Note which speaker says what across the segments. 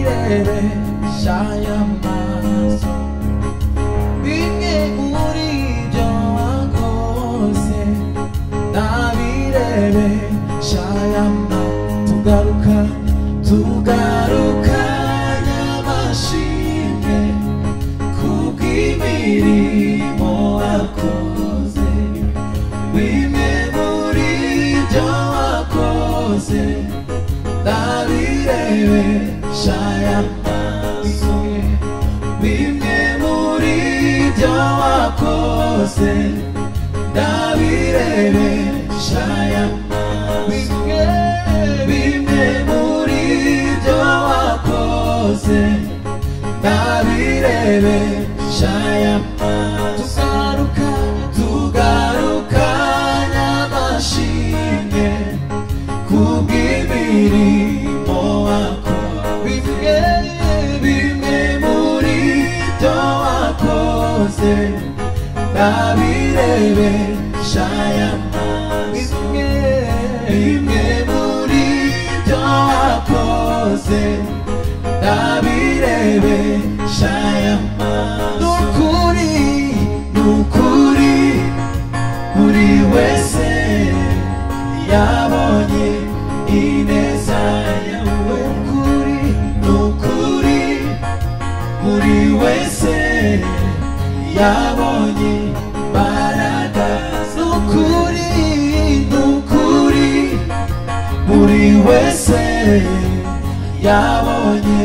Speaker 1: nabirebesha aya maso bimwe muri ibyo wakoze nabirebesha aya maso tugarukanye amashimwe kubw'imirimo wakoze bimwe muri ibyo wakoze nabirebesha aya maso bimwe muri ibyo wakoze nabirebesha aya maso bimwe muri ibyo wakoze nabirebesha aya maso tugarukanye amashimwe kubw'imirimo wakoze bimwe muri ibyo wakoze nabirebesha aya maso bimwe muri ibyo wakoze nabirebesha aya maso nukuri buri wese yabonye ineza yawe nukuri buri wese yabonye imbaraga nukuri buri wese yabonye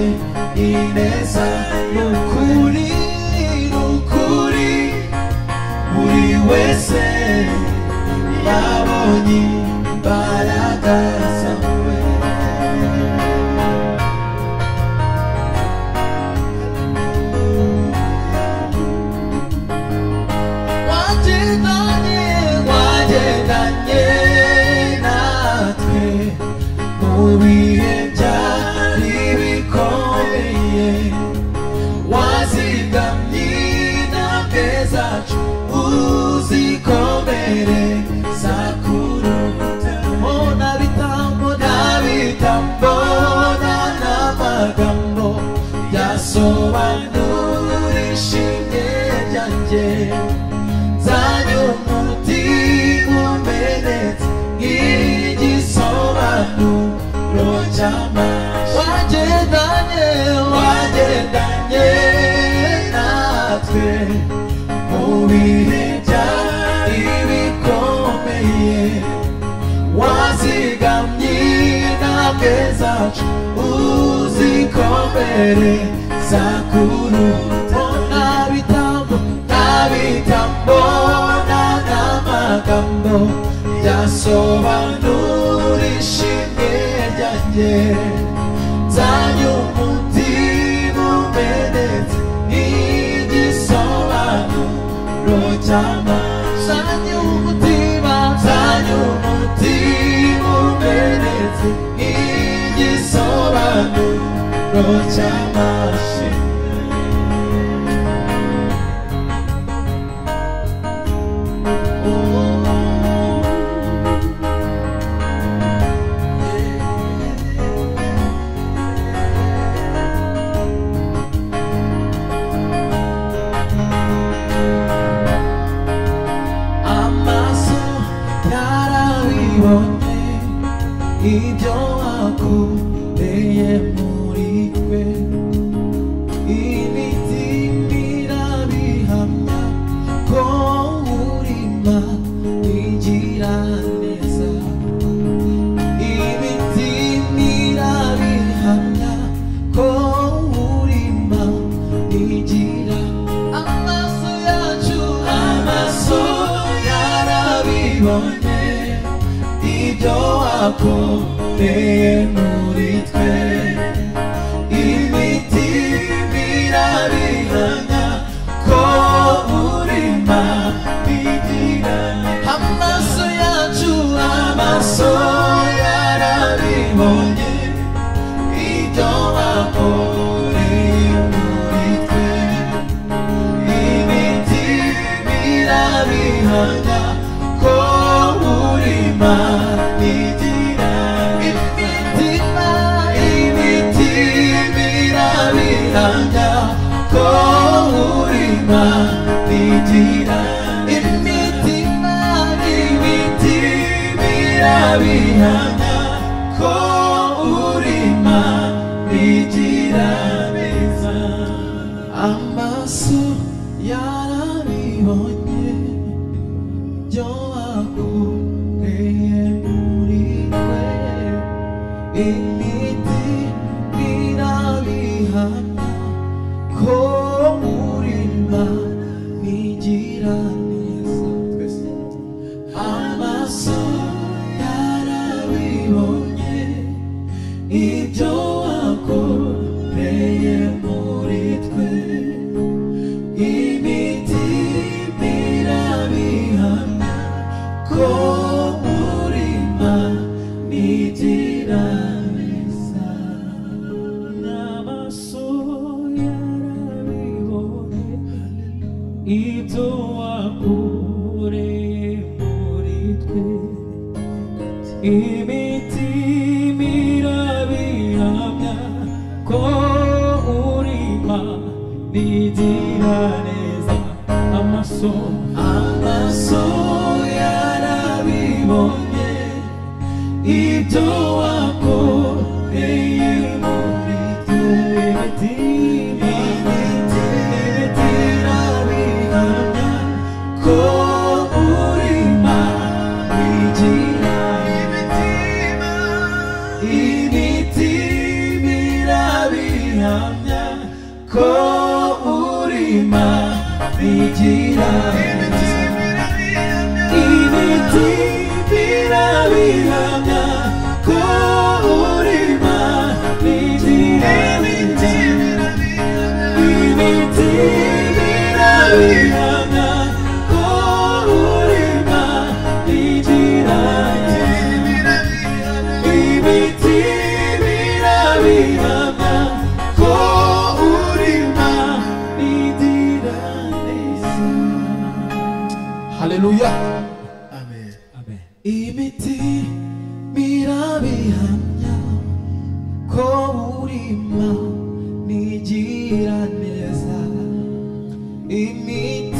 Speaker 1: ineza nukuri buri wese yabonye imbaraga zawe wagendanye natwe mu bihe byari bikomeye wazigamye intambwe zacu uzikomere zakuruta nabitambo n'amagambo yasobanura ishimwe ryanjye nzanye umutima umenetse nk'igisobanuro cy'amaso wagendanye natwe mu bihe byari bikomeye wazigamye intambwe zacu uzikomere zakuruta nabitambo n'amagambo yasobanura ishimwe ryanjye nzanye umutima umenetse nk'igisobanuro cy'amaso nzanye umutima umenetse nk'igisobanuro cy'amaso ibyo wakoreye muri twe imitima irabihamya ko urima igira neza imitima irabihamya ko urima igira amaso yarabibonye ibyo wakoreye muri twe imitima irabihamya ko urima bigira amaso yarabibonye ibyo wakoreye muri twe imitima irabihamya ko urima bigira imitima imiti birabihamya ko urima nigira neza twese amaso yarabibonye ibyo wakoreye muri twe imitima irabihamya ko urima nigira neza n'amaso yarabibonye ibyo wakoreye muri twe imitima irabihamya ko urima nigira neza amaso yarabibonye ibyo wakoreye muri twe imitima irabihamya ko urima nigira imitima irabihamya ko urima nigira imitima irabihamya ko urima nigira imitima irabihamya ko urima nigira imitima irabihamya ko urima nigira neza.
Speaker 2: Haleluya.
Speaker 1: Amen.
Speaker 2: Amen.
Speaker 1: imitima irabihamya ko urima nigira neza imitima